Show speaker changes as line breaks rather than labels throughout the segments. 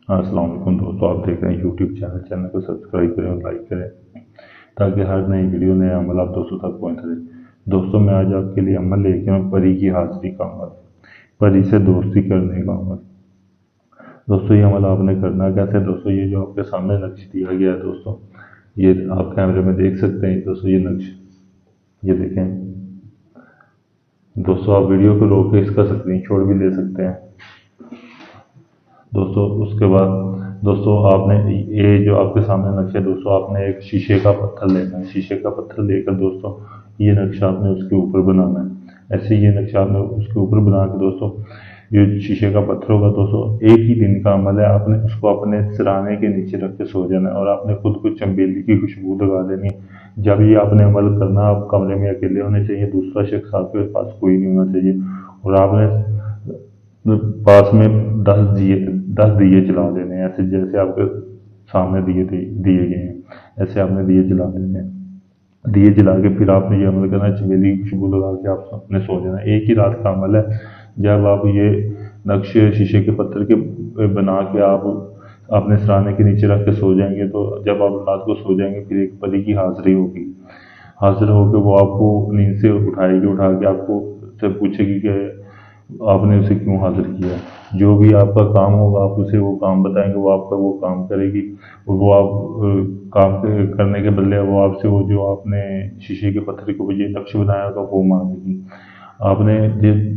अस्सलाम वालेकुम दोस्तों, आप देख रहे हैं यूट्यूब चैनल को सब्सक्राइब करें और लाइक करें ताकि हर नई वीडियो नया अमल आप दोस्तों तक पहुंच रहे। दोस्तों, मैं आज आपके लिए अमल लेके आया हूं, परी की हाजिरी का अमल, परी से दोस्ती करने का अमल। दोस्तों, ये अमल आपने करना कैसे? दोस्तों, ये जो आपके सामने नक्श दिया गया है दोस्तों, ये आप कैमरे में देख सकते हैं। दोस्तों, ये नक्श, ये देखें दोस्तों, आप वीडियो को रोक के इसका स्क्रीनशॉट भी ले सकते हैं। दोस्तों, उसके बाद दोस्तों आपने ये जो आपके सामने नक्शा है दोस्तों, आपने एक शीशे का पत्थर लेना है। शीशे का पत्थर लेकर दोस्तों ये नक्शा आपने उसके ऊपर बनाना है। ऐसे ये नक्शा आपने उसके ऊपर बना के दोस्तों, ये शीशे का पत्थर होगा दोस्तों, एक ही दिन का अमल है। आपने उसको अपने सिरहाने के नीचे रख के सो जाना है और आपने खुद को चमेली की खुशबू लगा देनी है। जब ये आपने अमल करना, आप कमरे में अकेले होने चाहिए, दूसरा शख्स आपके पास कोई नहीं होना चाहिए, और आपने पास में 10 दिए जला देने हैं, ऐसे जैसे आपके सामने दिए गए हैं। ऐसे आपने दिए जला देने हैं। दिए जला के फिर आपने ये अमल करना है, चमेली की खुशबू लगा के आप अपने सो जाना है। एक ही रात का अमल है। जब आप ये नक्शे शीशे के पत्थर के बना के आप अपने सराहने के नीचे रख के सो जाएंगे, तो जब आप रात को सो जाएंगे फिर एक परी की हाजिरी होगी। हाजिर होकर वो आपको नींद से उठाएगी, उठा के आपको से पूछेगी कि आपने उसे क्यों हाजिर किया। जो भी आपका काम होगा आप उसे वो काम बताएंगे, वो आपका वो काम करेगी, और वो आप काम करने के बदले वो आपसे वो जो आपने शीशे के पत्थर के ऊपर ये नक्श बनाया होगा वो मांगेगी। आपने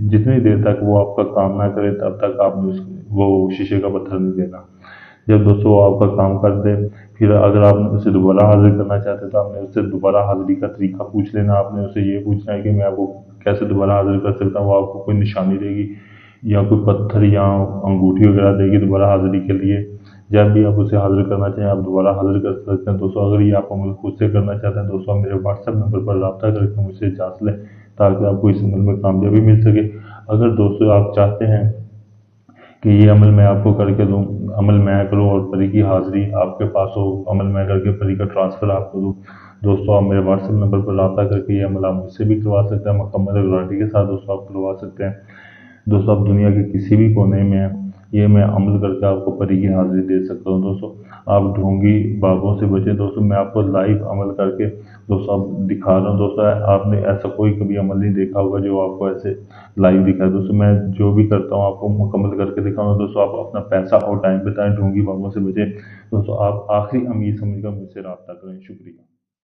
जितनी देर तक वो आपका काम ना करे तब तक आपने वो शीशे का पत्थर नहीं देना। जब दोस्तों वो आपका काम कर दे, फिर अगर आप उसे दोबारा हाजिर करना चाहते हैं तो आपने उससे दोबारा हाजिरी का तरीका पूछ लेना। आपने उससे ये पूछना है कि मैं आपको कैसे दोबारा हाजिर कर सकता हूँ। वो आपको कोई निशानी देगी या कोई पत्थर या अंगूठी वगैरह देगी दोबारा हाजिरी के लिए। जब भी आप उसे हाजिर करना चाहें आप दोबारा हाजिर कर सकते हैं। दोस्तों, अगर ये आप अमल खुद से करना चाहते हैं दोस्तों, आप मेरे व्हाट्सएप नंबर पर रब्ता करके मुझसे इजाज़त लें ताकि आपको इस अमल में कामयाबी मिल सके। अगर दोस्तों आप चाहते हैं कि ये अमल मैं आपको करके दूँ, अमल मैं करूँ और परी की हाजिरी आपके पास हो, अमल मैं करके परी का ट्रांसफ़र आपको दूँ, दोस्तों आप मेरे व्हाट्सएप नंबर पर रब्ता करके ये अमल आप मुझसे भी करवा सकते हैं। मुकम्मल गारंटी के साथ दोस्तों आप करवा सकते हैं। दोस्तों, आप दुनिया के किसी भी कोने में हैं, ये मैं अमल करके आपको परी की हाजिरी दे सकता हूँ। दोस्तों, आप ढोंगी बाबों से बचें। दोस्तों, मैं आपको लाइव अमल करके दोस्तों आप दिखा रहा हूँ। दोस्तों, आपने ऐसा कोई कभी अमल नहीं देखा होगा जो आपको ऐसे लाइव दिखाए। दोस्तों, मैं जो भी करता हूँ आपको मुकम्मल करके दिखाऊंगा। दोस्तों, आप अपना पैसा और टाइम बताएं, ढोंगी बाबों से बचें। दोस्तों, आप आखिरी अमीर समझकर मुझसे रब्ता करें। शुक्रिया।